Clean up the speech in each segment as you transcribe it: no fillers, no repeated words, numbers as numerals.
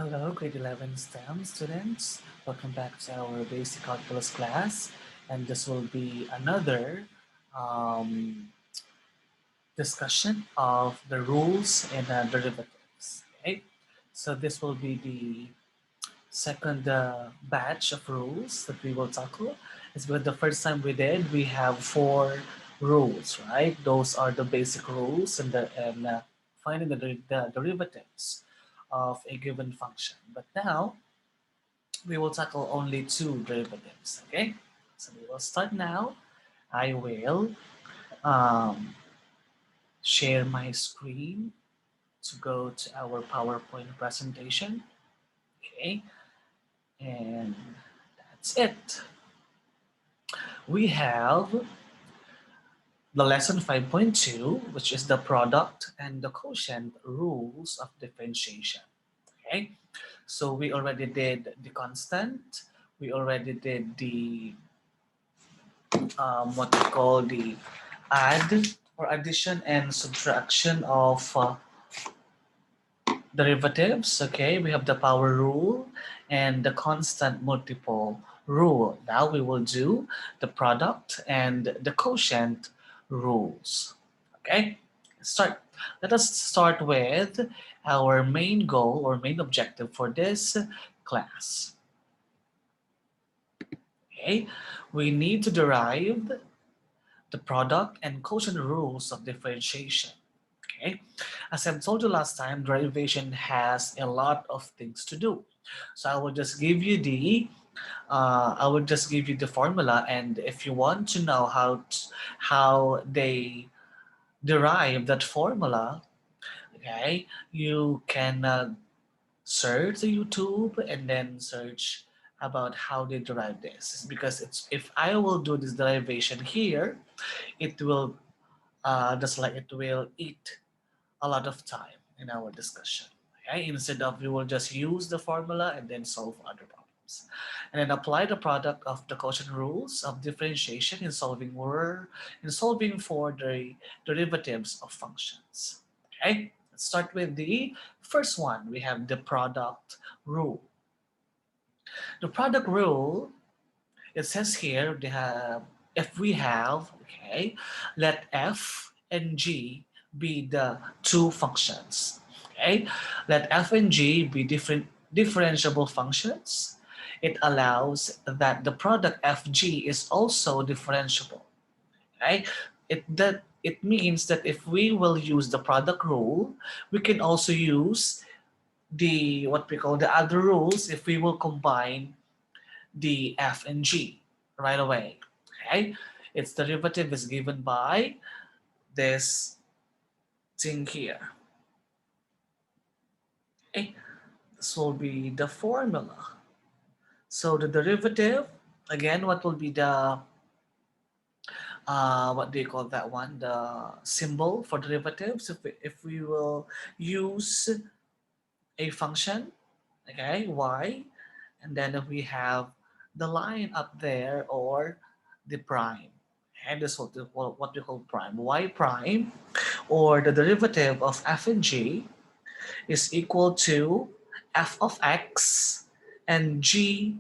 Hello, grade 11 STEM students. Welcome back to our basic calculus class. And this will be another um, discussion of the rules and derivatives. Okay, so this will be the second batch of rules that we will tackle. It's with the first time we did, we have four rules, right? Those are the basic rules and finding the derivatives of a given function. But now we will tackle only two derivatives, okay? So we will start now. I will um, share my screen to go to our PowerPoint presentation, okay? And that's it. We have the lesson 5.2, which is the product and the quotient rules of differentiation, okay? So we already did the constant, we already did the what we call the add or addition and subtraction of derivatives. Okay, we have the power rule and the constant multiple rule. Now we will do the product and the quotient rules. Okay, start. Let us start with our main goal or main objective for this class. Okay, we need to derive the product and quotient rules of differentiation. Okay, as I've told you last time, derivation has a lot of things to do. So I will just give you the formula, and if you want to know how they derive that formula, okay, you can search the YouTube and then search about how they derive this. Because it's if I will do this derivation here, it will just like it will eat a lot of time in our discussion. Okay? Instead of we will just use the formula and then solve other problems. And then apply the product of the quotient rules of differentiation in solving for the derivatives of functions. Okay, let's start with the first one. We have the product rule. The product rule, it says here they have if we have, okay, let f and g be the two functions. Okay, let f and g be differentiable functions. It allows that the product fg is also differentiable. Okay, it means that if we will use the product rule, we can also use the what we call the other rules if we will combine the f and g right away. Okay, its derivative is given by this thing here. Okay, this will be the formula. So the derivative, again, what will be the what do you call that one? The symbol for derivatives. If we will use a function, okay, y, and then if we have the line up there or the prime, and this is what we call prime. Y prime or the derivative of f and g is equal to f of x and g.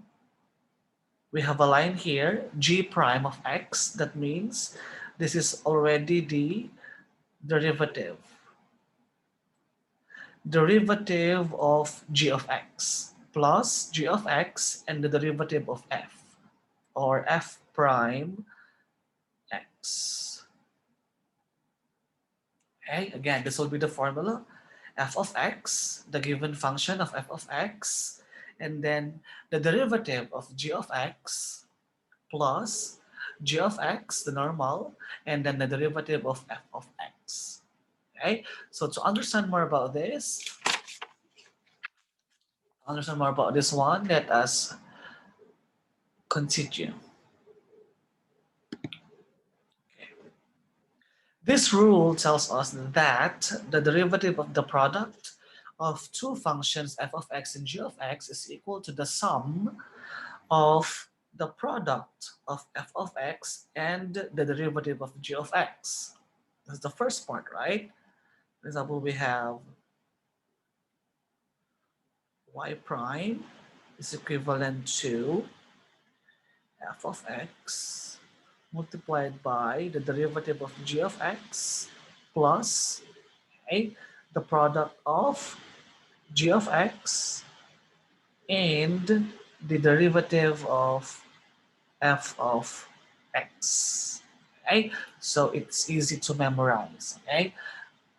We have a line here, g prime of x. That means this is already the derivative derivative of g of x plus g of x and the derivative of f or f prime x. Okay, again, this will be the formula f of x, the given function of f of x, and then the derivative of g of x plus g of x, the normal, and then the derivative of f of x. Okay, so to understand more about this one, let us continue. This rule tells us that the derivative of the product of two functions f of x and g of x is equal to the sum of the product of f of x and the derivative of g of x. That's the first part, right? For example, we have y prime is equivalent to f of x multiplied by the derivative of g of x plus, okay, the product of g of x and the derivative of f of x. Okay, so it's easy to memorize. Okay,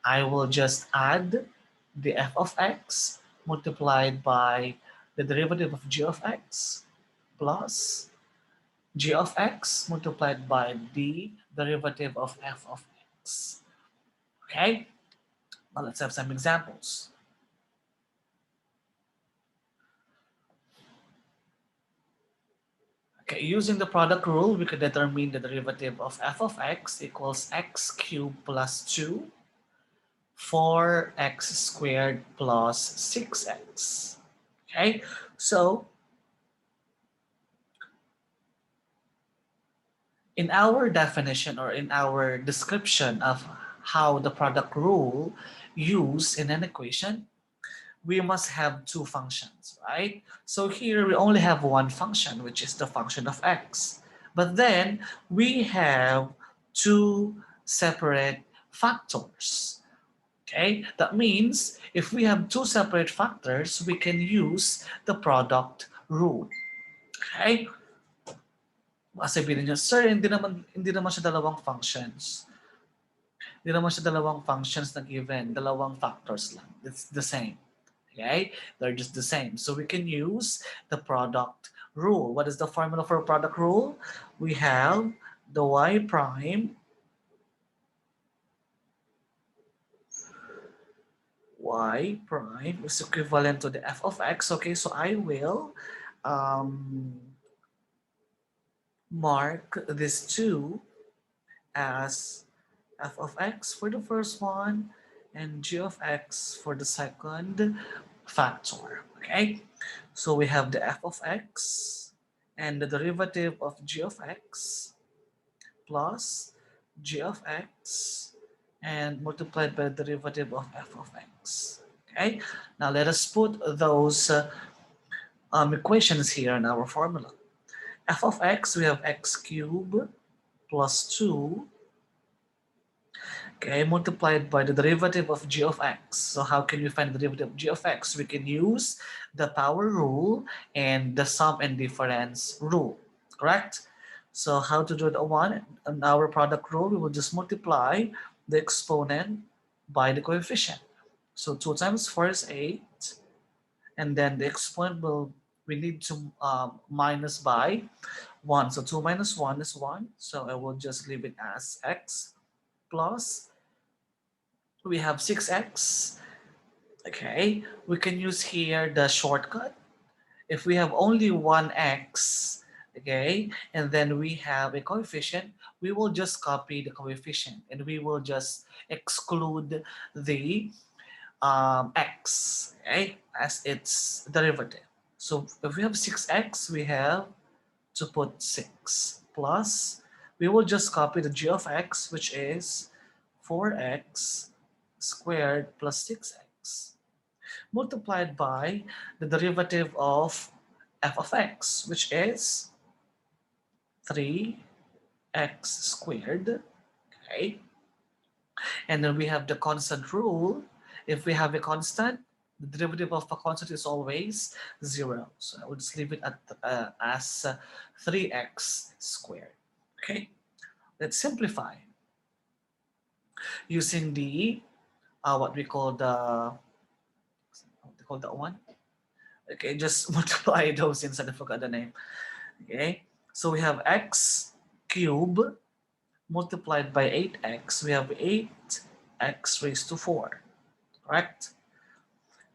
I will just add the f of x multiplied by the derivative of g of x plus g of x multiplied by the derivative of f of x. Okay, now let's have some examples. Okay, using the product rule, we could determine the derivative of f of x equals x cubed plus 2, 4x squared plus 6x. Okay, so in our definition or in our description of how the product rule used in an equation, we must have two functions, right? So here we only have one function, which is the function of x. But then we have two separate factors. Okay, that means if we have two separate factors, we can use the product rule. Okay? Sabihin niyo, sir, hindi naman siya dalawang functions. Hindi naman siya dalawang functions na given, dalawang factors lang. It's the same. Okay? They're just the same. So we can use the product rule. What is the formula for product rule? We have the y prime is equivalent to the f of x. Okay, so I will um, mark these two as f of x for the first one and g of x for the second factor. Okay, so we have the f of x and the derivative of g of x plus g of x and multiplied by the derivative of f of x. Okay, now let us put those equations here in our formula. F of x, we have x cubed plus 2, okay, multiplied by the derivative of g of x. So how can we find the derivative of g of x? We can use the power rule and the sum and difference rule, correct? So how to do that one? In our product rule, we will just multiply the exponent by the coefficient. So 2 times 4 is 8, and then the exponent will, we need to minus by 1. So 2 minus 1 is 1. So I will just leave it as x plus, we have 6x. Okay, we can use here the shortcut. If we have only one x, okay, and then we have a coefficient, we will just copy the coefficient and we will just exclude the x, okay, as its derivative. So if we have 6x, we have to put 6 plus, we will just copy the g of x, which is 4x squared plus 6x multiplied by the derivative of f of x, which is 3x squared. Okay, and then we have the constant rule. If we have a constant, the derivative of a constant is always 0. So I would just leave it at as 3x squared. Okay, let's simplify using the what we call the, what we call that one. Okay, just multiply those since I forgot the name. Okay, so we have x cube multiplied by 8x. We have 8x raised to 4, correct?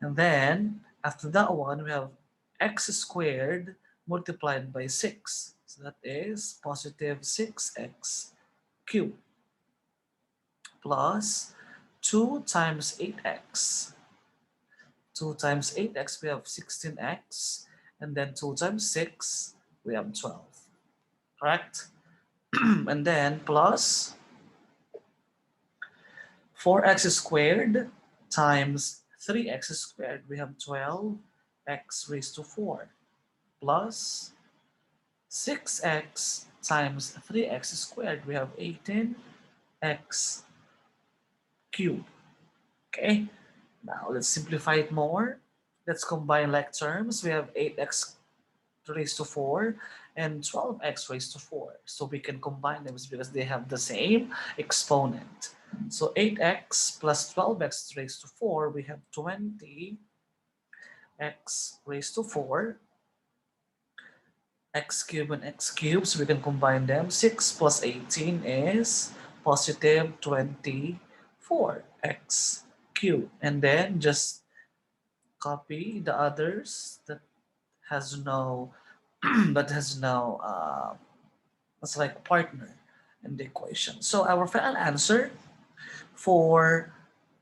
And then after that one, we have x squared multiplied by 6. So that is positive 6x cubed plus 2 times 8x. 2 times 8x, we have 16x. And then 2 times 6, we have 12. Correct? And then plus 4x squared times 3x squared, we have 12 x raised to 4 plus 6x times 3x squared. We have 18x cubed. Okay, now let's simplify it more. Let's combine like terms. We have 8x raised to 4 and 12x raised to 4. So we can combine them because they have the same exponent. So 8x plus 12x raised to 4, we have 20x raised to 4, x cubed and x cubed, so we can combine them. 6 plus 18 is positive 24x cubed. And then just copy the others that has no that has no it's like partner in the equation. So our final answer for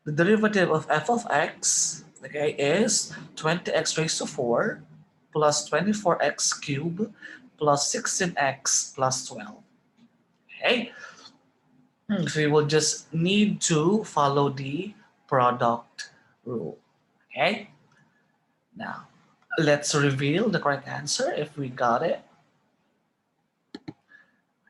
the derivative of f of x, okay, is 20x raised to 4 plus 24x cubed plus 16x plus 12. Okay, so we will just need to follow the product rule. Okay, now let's reveal the correct answer if we got it.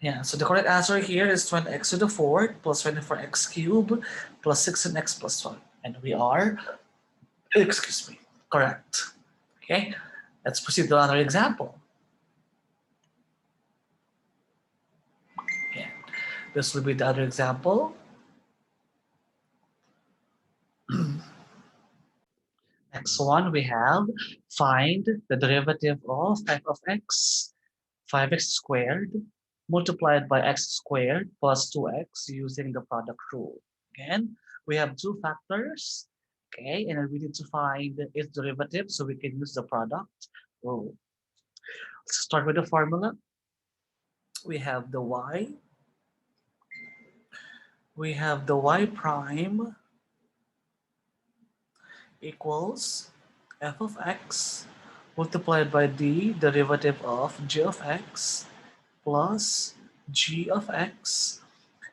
Yeah, so the correct answer here is 20x to the 4th plus 24x cubed plus 16x plus 12. And we are, excuse me, correct. Okay, let's proceed to another example. Yeah, this will be the other example. Next one, we have find the derivative of f of x, 5x squared, multiplied by x squared plus 2x using the product rule. Again, we have two factors, okay, and we need to find its derivative so we can use the product rule. Let's start with the formula. We have the y prime equals f of x multiplied by the derivative of g of x plus g of x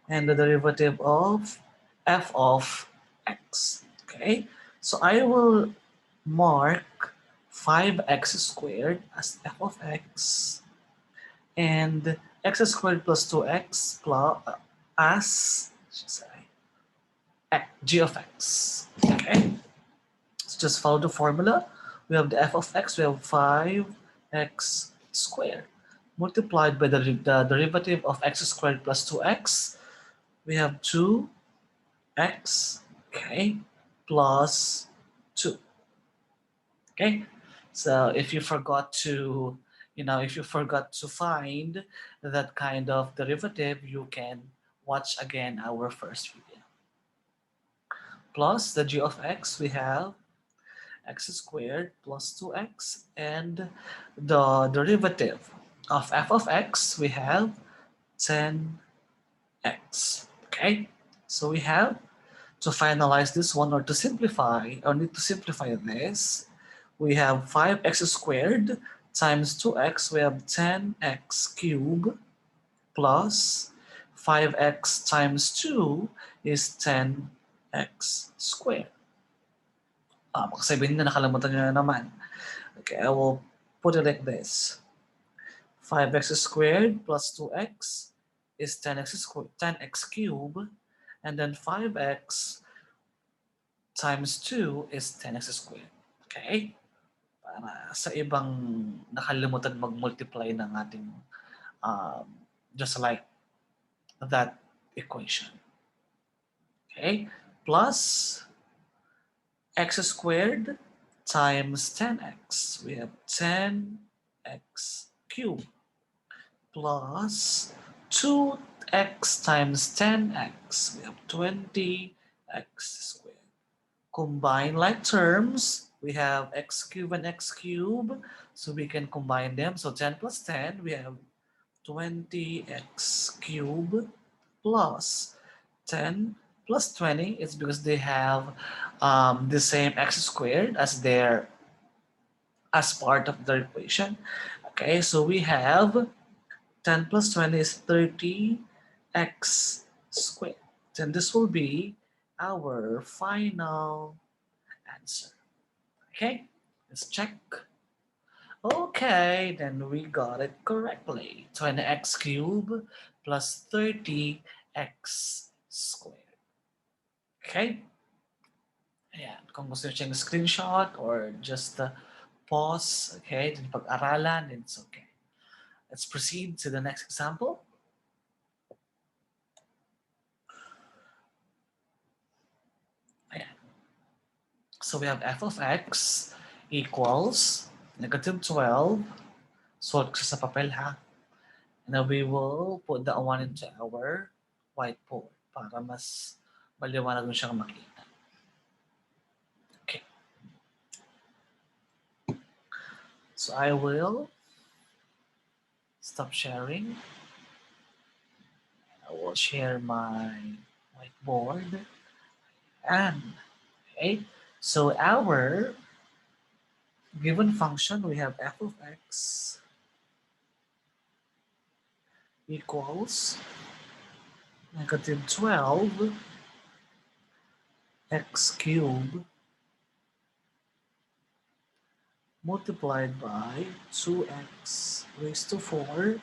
and the derivative of f of x. Okay, so I will mark 5x squared as f of x and x squared plus 2x plus as g of x. Okay, so just follow the formula. We have the f of x, we have 5x squared multiplied by the derivative of x squared plus 2x. We have 2x, okay, plus 2. Okay, so if you forgot to, if you forgot to find that kind of derivative, you can watch again our first video. Plus the g of x, we have x squared plus 2x, and the derivative of f of x, we have 10x. Okay, so we have to finalize this one, or to simplify, or need to simplify this, we have 5x squared times 2x, we have 10x cubed plus 5x times 2 is 10x squared. Baka sabihin na nakalimutan nyo na naman. Okay, I will put it like this. 5x squared plus 2x is 10x squared, 10x cubed, and then 5x times 2 is 10x squared. Okay? Para sa ibang nakalimutan mag-multiply ng ating just like that equation. Okay? Plus x squared times 10x. We have 10x cubed plus 2x times 10x. We have 20x squared. Combine like terms, we have x cubed and x cubed, so we can combine them. So 10 plus 10, we have 20x cubed plus 10 plus 20. It's because they have the same x squared as part of the equation. Okay, so we have 10 plus 20 is 30x squared. Then this will be our final answer. Okay, Let's check. Okay, then we got it correctly. 20x cubed plus 30x squared. Okay? Ayan. Kung gusto nyo siyang screenshot or just pause, okay, din pag-aralan, then it's okay. Let's proceed to the next example. Ayan. So we have f of x equals negative 12. Solve ko sa papel ha. And then we will put that one into our whiteboard para mas maliwanag mo siyang makita. Okay. So I will stop sharing. I will share my whiteboard. And, okay, so our given function, we have f of x equals negative 12 x cubed multiplied by 2x raised to 4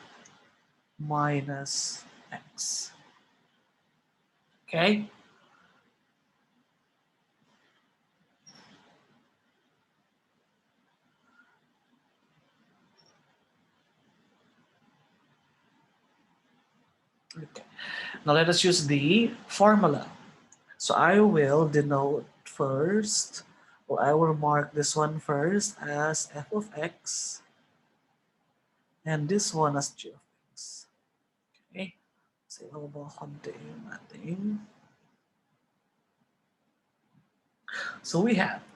minus x. Okay? Okay. Now let us use the formula. So I will denote first, or I will mark this one first as f of x, and this one as g of x. Okay? So ibaba konti yung ating. So we have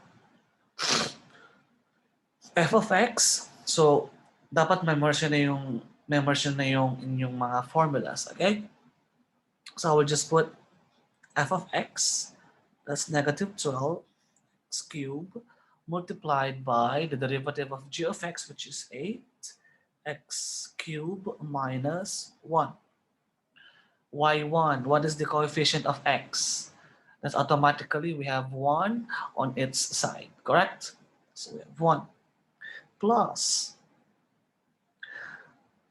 f of x. So dapat memorize na yung inyong mga formulas, okay? So I will just put f of x, that's negative 12 x cubed multiplied by the derivative of g of x, which is 8 x cubed minus 1. Why 1? What is the coefficient of x? That's automatically we have 1 on its side, correct? So we have 1 plus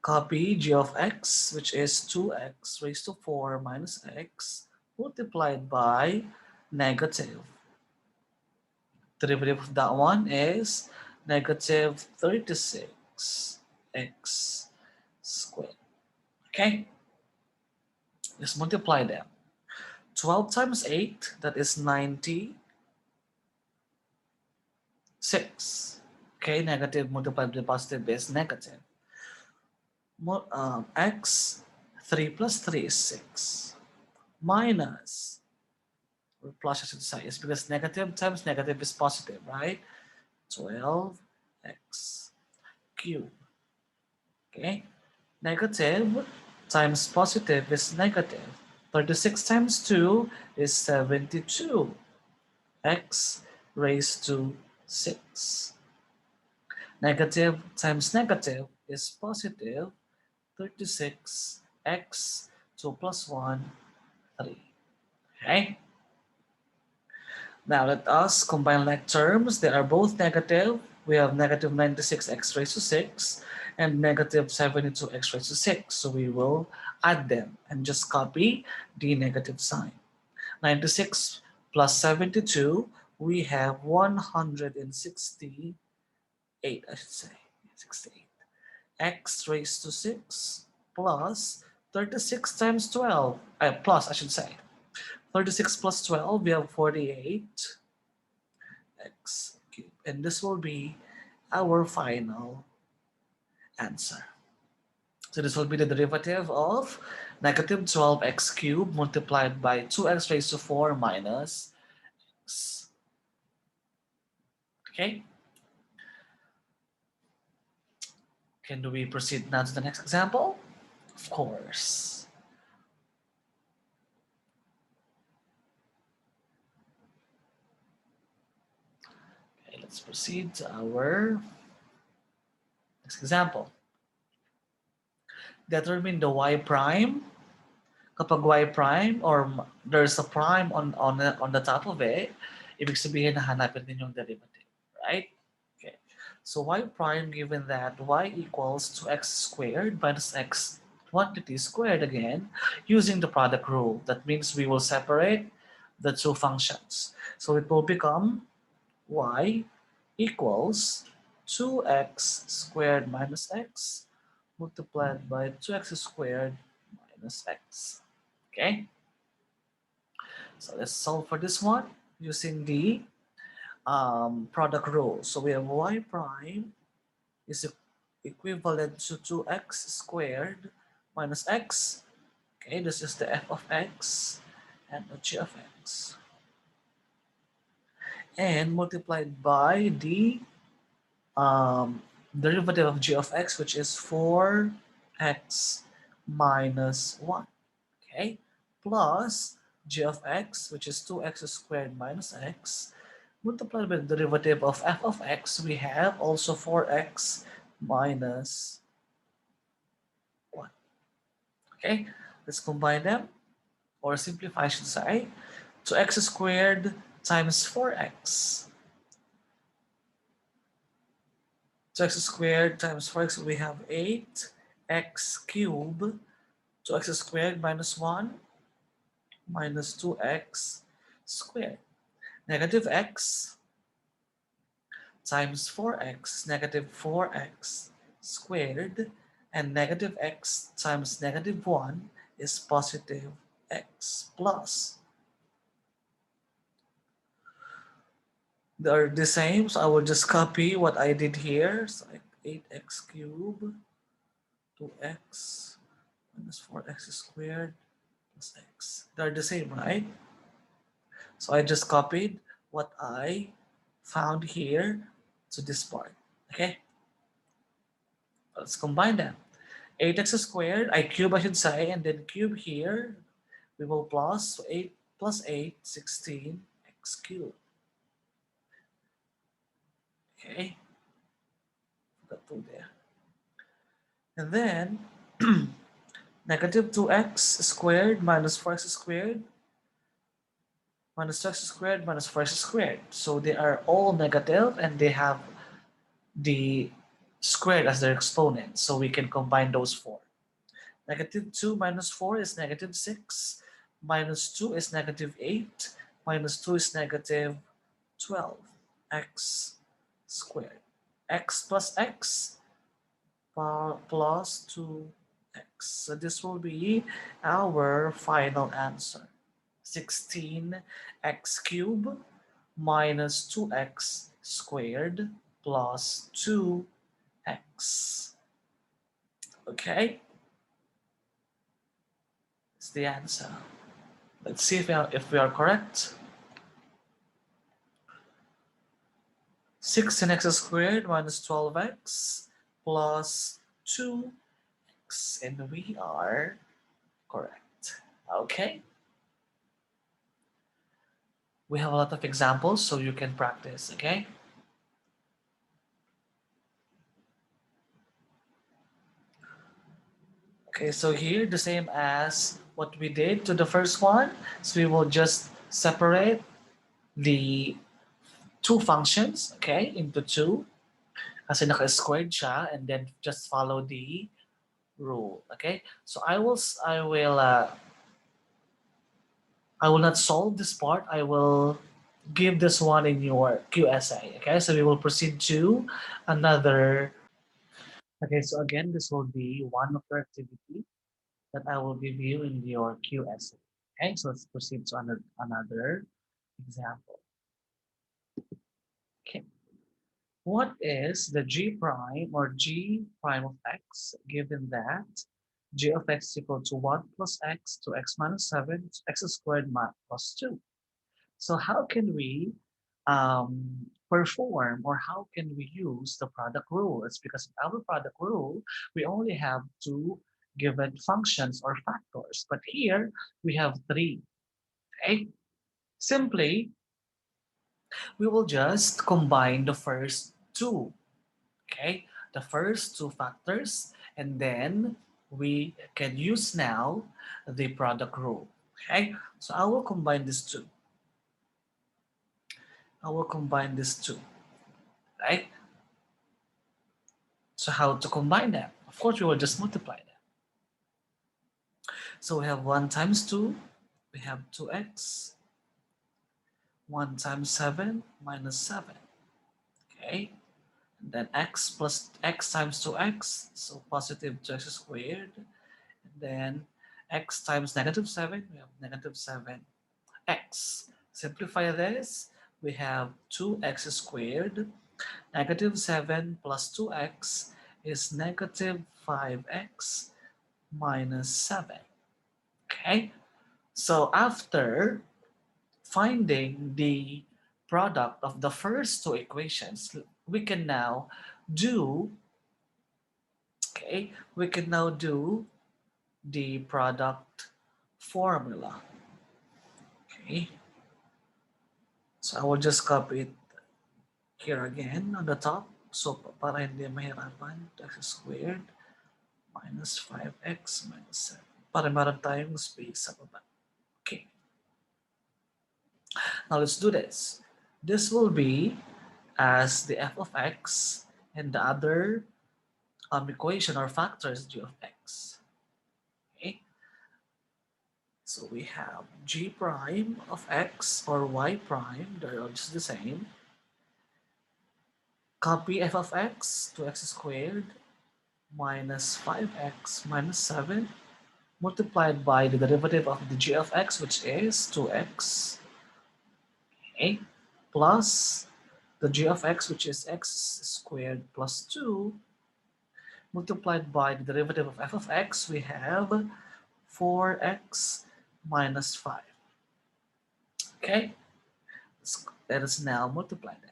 copy g of x, which is 2x raised to 4 minus x multiplied by negative. Derivative of that one is negative 36x squared. Okay? Let's multiply them. 12 times 8, that is 96. Okay, negative multiplied by positive is negative. X, 3 plus 3 is 6. Minus, or plus I should say, is because negative times negative is positive, right? 12x cubed. Okay? Negative times positive is negative. 36 times 2 is 72. X raised to 6. Negative times negative is positive. 36. X, 2 plus 1, 3. Okay? Now let us combine like terms. They are both negative. We have negative 96x raised to 6 and negative 72x raised to 6. So we will add them and just copy the negative sign. 96 plus 72, we have 168, I should say. 68. X raised to 6 plus 36 times 12, plus I should say. 36 plus 12, we have 48 x cubed. And this will be our final answer. So this will be the derivative of negative 12x cubed multiplied by 2x raised to 4 minus x. Okay? Can we proceed now to the next example? Of course. Okay, let's proceed to our next example. Determine the y prime. Kapag y prime or there's a prime on the top of it, ibig sabihin na hanapin din yung derivative, right? Okay. So y prime, given that y equals to x squared minus x quantity squared again, using the product rule. That means we will separate the two functions. So it will become y equals 2x squared minus x multiplied by 2x squared minus x. Okay, so let's solve for this one using the product rule. So we have y prime is equivalent to 2x squared minus x. Okay, this is the f of x and the g of x. And multiplied by the derivative of g of x, which is 4x minus 1. Okay, plus g of x, which is 2x squared minus x, multiplied by the derivative of f of x, we have also 4x minus 1. Okay, let's combine them, or simplify, I should say. 2x squared times 4x. 2x squared times 4x, we have 8x cubed. 2x squared minus 1 minus 2x squared. Negative x times 4x, negative 4x squared, and negative x times negative 1 is positive x plus. They're the same, so I will just copy what I did here. So like 8x cubed, 2x minus 4x squared plus x. They're the same, right? So I just copied what I found here to this part. Okay, let's combine them. 8x squared, I cube, I should say, and then cube here. We will plus, so 8 plus 8, 16 x cubed. Okay, got 2 there. And then negative 2x squared minus 4x squared minus 2x squared minus 4x squared. So they are all negative and they have the squared as their exponent. So we can combine those four. Negative 2 minus 4 is negative 6. Minus 2 is negative 8. Minus 2 is negative 12. X squared. X plus x plus 2x. So this will be our final answer. 16x cubed minus 2x squared plus 2x. Okay, it's the answer. Let's see if we are correct. 16x squared minus 12x plus 2x, and we are correct. Okay, we have a lot of examples so you can practice. Okay, okay, so here the same as what we did to the first one, so we will just separate the two functions, okay, into two kasi naka-squared siya, and then just follow the rule. Okay, so I will not solve this part. I will give this one in your QSA. Okay, so we will proceed to another. Okay, so again, this will be one of the activity that I will give you in your QSA. Okay, so let's proceed to another example. Okay, what is the g prime or g prime of x given that g of x equal to 1 plus x to x minus 7 to x squared plus 2? So how can we perform, or how can we use the product rule? It's because in our product rule, we only have two given functions or factors, but here we have three. Okay, simply we will just combine the first two. Okay, the first two factors, and then we can use now the product rule. Okay, so I will combine these two. I will combine these two, right? So how to combine them? Of course, we will just multiply them. So we have 1 times 2, we have 2x, 1 times 7 minus 7, okay? And then x plus x times 2x, so positive 2x squared. And then x times negative 7, we have negative 7x. Simplify this, we have 2x squared. Negative 7 plus 2x is negative 5x minus 7. Okay, so after finding the product of the first two equations, we can now do, okay, we can now do the product formula. Okay, so I will just copy it here again on the top. So para hindi mahirapan, x squared minus 5x minus 7. Para meron tayong space sa baba. Okay, now let's do this. This will be as the f of x, and the other equation or factor is g of x. Okay, so we have g prime of x or y prime, they're all just the same. Copy f of x to x squared minus 5x minus 7 multiplied by the derivative of the g of x, which is 2x, okay, plus the g of x, which is x squared plus 2, multiplied by the derivative of f of x, we have 4x minus 5. Okay, let us now multiply that.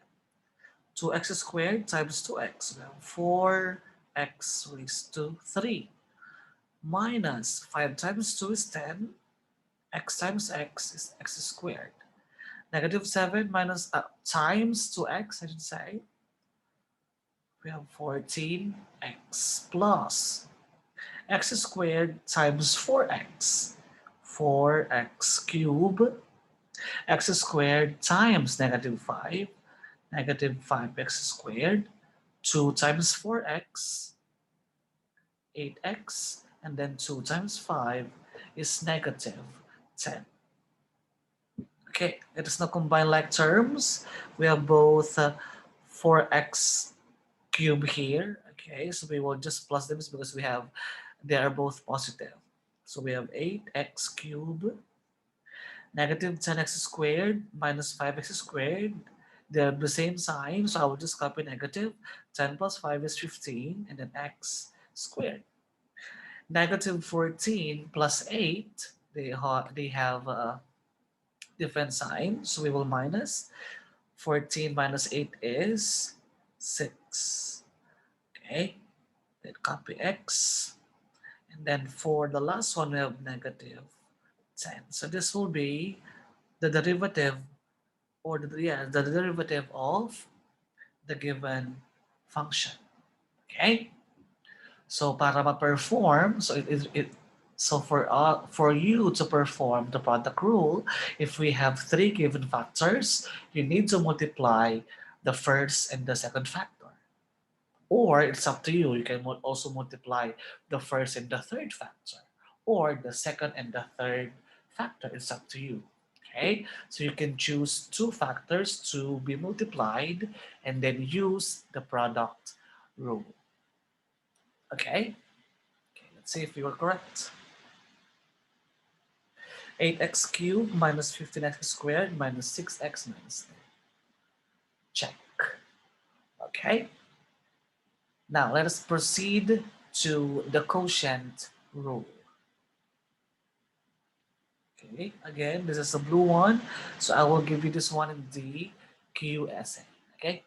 2x squared times 2x, we have 4x raised to 3, minus 5 times 2 is 10, x times x is x squared. Negative 7 minus times 2x, I should say, we have 14x plus x squared times 4x, 4x cubed, x squared times negative 5, negative 5x squared, 2 times 4x, 8x, and then 2 times 5 is negative 10. Okay, let us now combine like terms. We have both 4x cube here. Okay, so we will just plus them because they are both positive. So we have 8x cubed, negative 10x squared minus 5x squared. They're the same sign, so I will just copy negative. 10 plus 5 is 15, and then x squared. Negative 14 plus 8, they have a different sign, so we will minus. 14 minus 8 is 6. Okay, then copy x. And then for the last one, we have negative 10. So this will be the derivative, or the derivative of the given function. Okay? So para ma-perform, so for you to perform the product rule, if we have 3 given factors, you need to multiply the first and the second factor. Or it's up to you. You can also multiply the first and the third factor, or the second and the third factor. It's up to you. Okay, so you can choose 2 factors to be multiplied and then use the product rule. Okay, let's see if we were correct. 8x cubed minus 15x squared minus 6x minus 3. Check. Okay, now let us proceed to the quotient rule. Okay, again, this is the blue one, so I will give you this one in the QSA. Okay,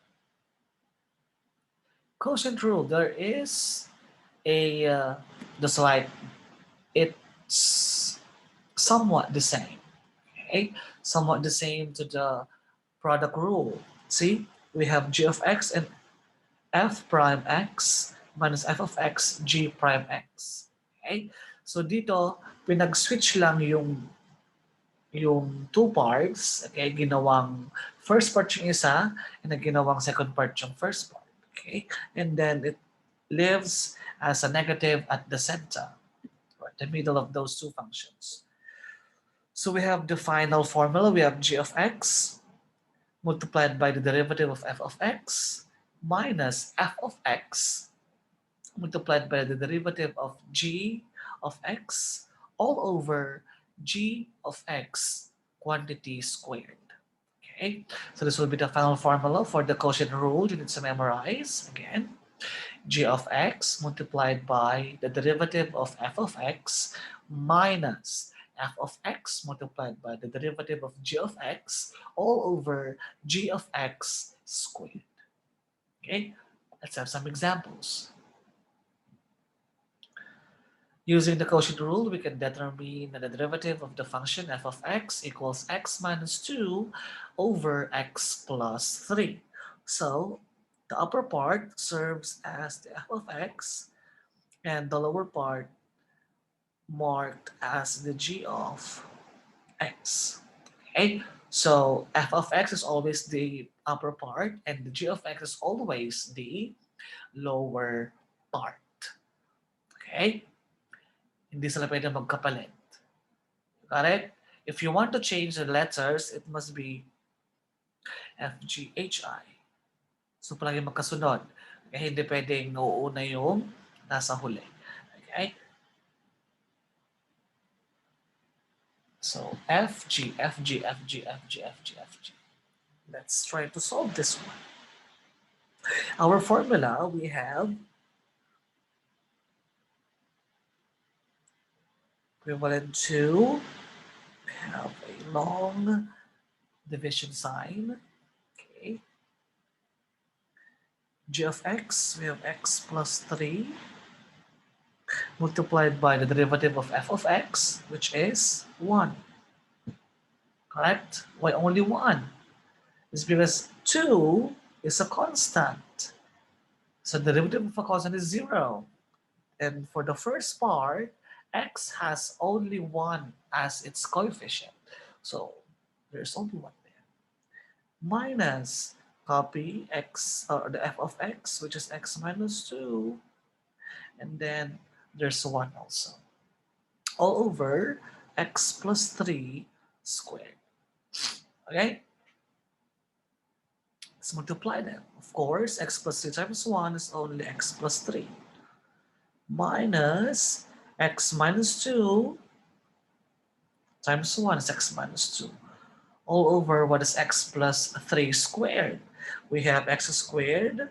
quotient rule. There is a just like it's somewhat the same. Okay, somewhat the same to the product rule. See, we have g of x and f prime x minus f of x g prime x. Okay, so dito pinag-switch lang yung two parts, okay, ginawang first part yung isa, and ginawang second part yung first part, okay? And then lives as a negative at the center, or the middle of those two functions. So we have the final formula. We have g of x multiplied by the derivative of f of x minus f of x multiplied by the derivative of g of x all over g of x quantity squared. Okay, so this will be the final formula for the quotient rule you need to memorize. Again, g of x multiplied by the derivative of f of x minus f of x multiplied by the derivative of g of x all over g of x squared. Okay, let's have some examples. Using the quotient rule, we can determine that the derivative of the function f of x equals x minus 2 over x plus 3. So the upper part serves as the f of x and the lower part marked as the g of x. Okay, so f of x is always the upper part and the g of x is always the lower part. Okay, hindi sila pwede magkapalit. Got it? If you want to change the letters, it must be F, G, H, I. So palagi magkasunod. Kaya hindi pwedeng nauuna yung nasa huli. Okay? So F, G, F, G, F, G, F, G, F, G, F, G. Let's try to solve this one. Our formula, we have equivalent to have a long division sign. Okay. G of x, we have x plus 3 multiplied by the derivative of f of x, which is 1. Correct? Why only 1? It's because 2 is a constant. So the derivative of a constant is 0. And for the first part, x has only 1 as its coefficient. So there's only 1 there. Minus copy x, or the f of x, which is x minus 2. And then there's 1 also. All over x plus 3 squared. Okay? Let's multiply them. Of course, x plus 3 times 1 is only x plus 3. Minus x minus 2 times 1 is x minus 2. All over what is x plus 3 squared? We have x squared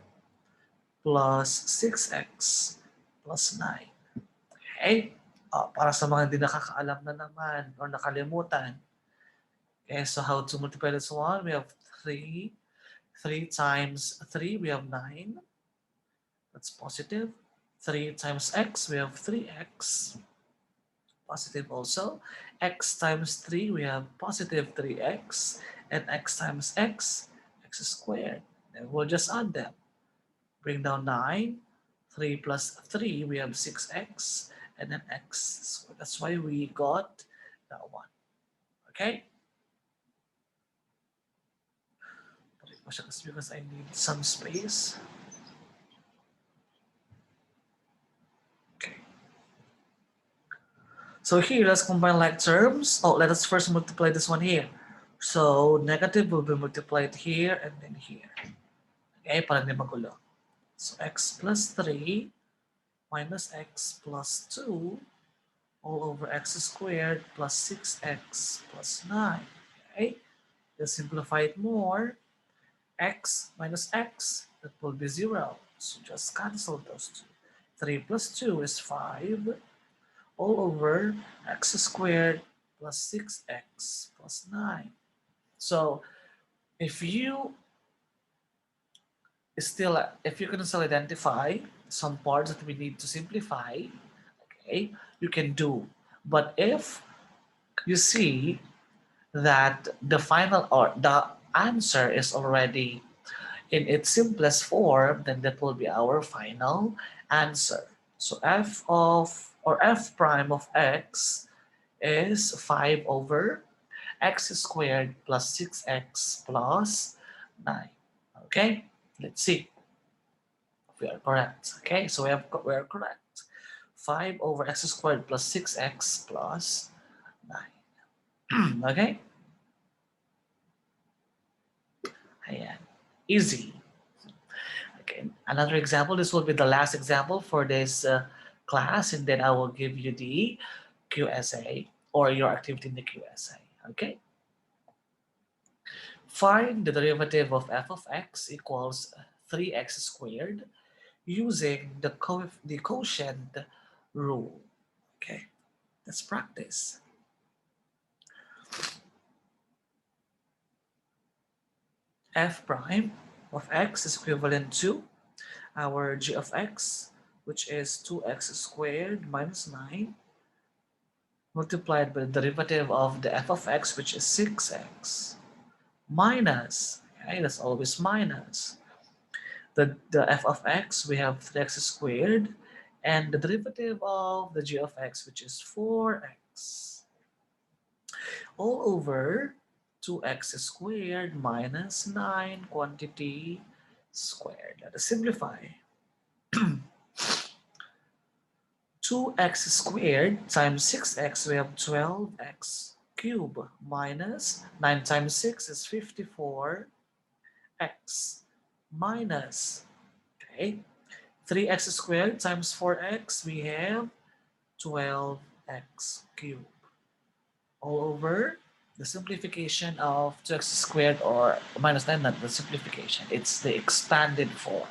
plus 6x plus 9. Okay? Para sa mga hindi nakakaalam na naman or nakalimutan. Okay, so how to multiply this one? We have 3. 3 times 3, we have 9. That's positive. 3 times x, we have 3x. Positive also. X times 3, we have positive 3x. And x times x squared. And we'll just add them. Bring down 9. 3 plus 3, we have 6x. And then x. So that's why we got that one. Okay? Because I need some space. Okay. So here, let's combine like terms. Oh, let us first multiply this one here. So negative will be multiplied here and then here. Okay, para hindi magulo. So x plus 3 minus x plus 2 all over x squared plus 6x plus 9. Okay, let's simplify it more. X minus x, that will be 0. So just cancel those two. 3 plus 2 is 5 all over x squared plus 6x plus 9. So if you can still identify some parts that we need to simplify, okay, you can do. But if you see that the final or the answer is already in its simplest form, then that will be our final answer. So f prime of x is 5 over x squared plus 6x plus 9. Okay, let's see. We are correct. Okay, so we are correct. 5 over x squared plus 6x plus 9. Okay? Ayan. Easy. Okay, another example. This will be the last example for this class, and then I will give you the QSA or your activity in the QSA. Okay? Find the derivative of f of x equals 3x squared using the quotient rule. Okay, let's practice. F prime of x is equivalent to our g of x, which is 2x squared minus 9 multiplied by the derivative of the f of x, which is 6x minus, okay, that's always minus. The f of x, we have 3x squared, and the derivative of the g of x, which is 4x, all over 2x squared minus 9 quantity squared. Let us simplify. 2x squared times 6x, we have 12x cubed minus 9 times 6 is 54x minus, okay, 3x squared times 4x, we have 12x cubed all over the simplification of 2x squared or minus 9, not the simplification, it's the expanded form.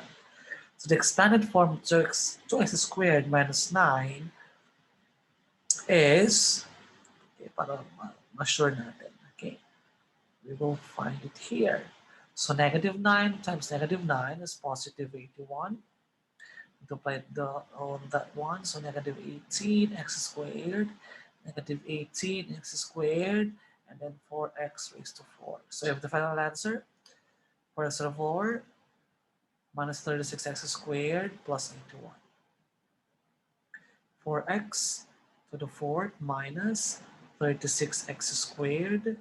So the expanded form of 2x squared minus 9 is, okay, para ma-sure natin, okay, we will find it here. So negative 9 times negative 9 is positive 81. Multiply on that one, so negative 18 x squared, negative 18 x squared, and then 4x raised to 4. So you have the final answer. 4 raised to 4 minus 36x squared plus 81. 4x to the fourth minus 36x squared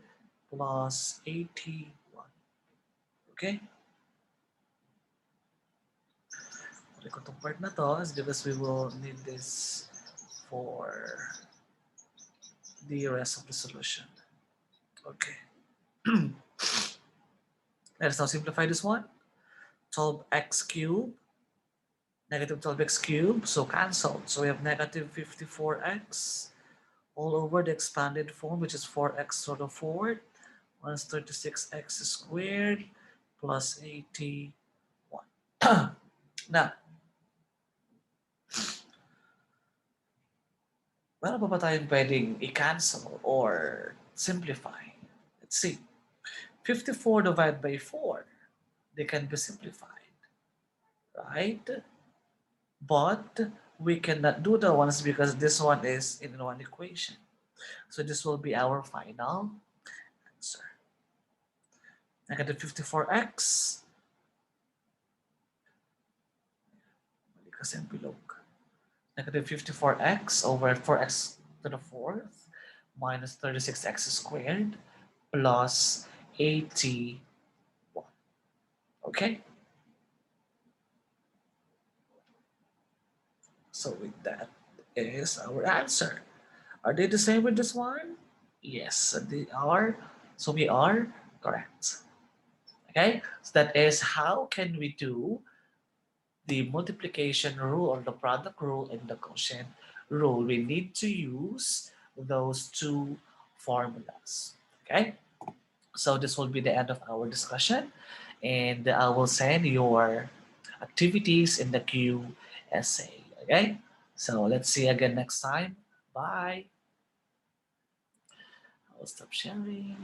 plus 81. Okay? Balik ko itong part na to is because we will need this for the rest of the solution. Okay. Let us now simplify this one. 12x cubed, negative 12x cubed, so cancelled. So we have negative 54x all over the expanded form, which is 4x to the fourth minus 36x squared plus 81. Now, meron pa ba tayong pwedeng i-cancel or simplify? Let's see. 54 divided by 4, they can be simplified, right? But we cannot do the ones because this one is in one equation. So this will be our final answer. Negative 54x. Mali kasi ang bilog. Negative 54x over 4x to the fourth minus 36x squared plus 81. Okay? So with that is our answer. Are they the same with this one? Yes, they are. So we are correct. Okay, so that is how can we do the multiplication rule or the product rule and the quotient rule. We need to use those two formulas. Okay, so this will be the end of our discussion, and I will send your activities in the QSA. Okay, so let's see again next time. Bye. I'll stop sharing.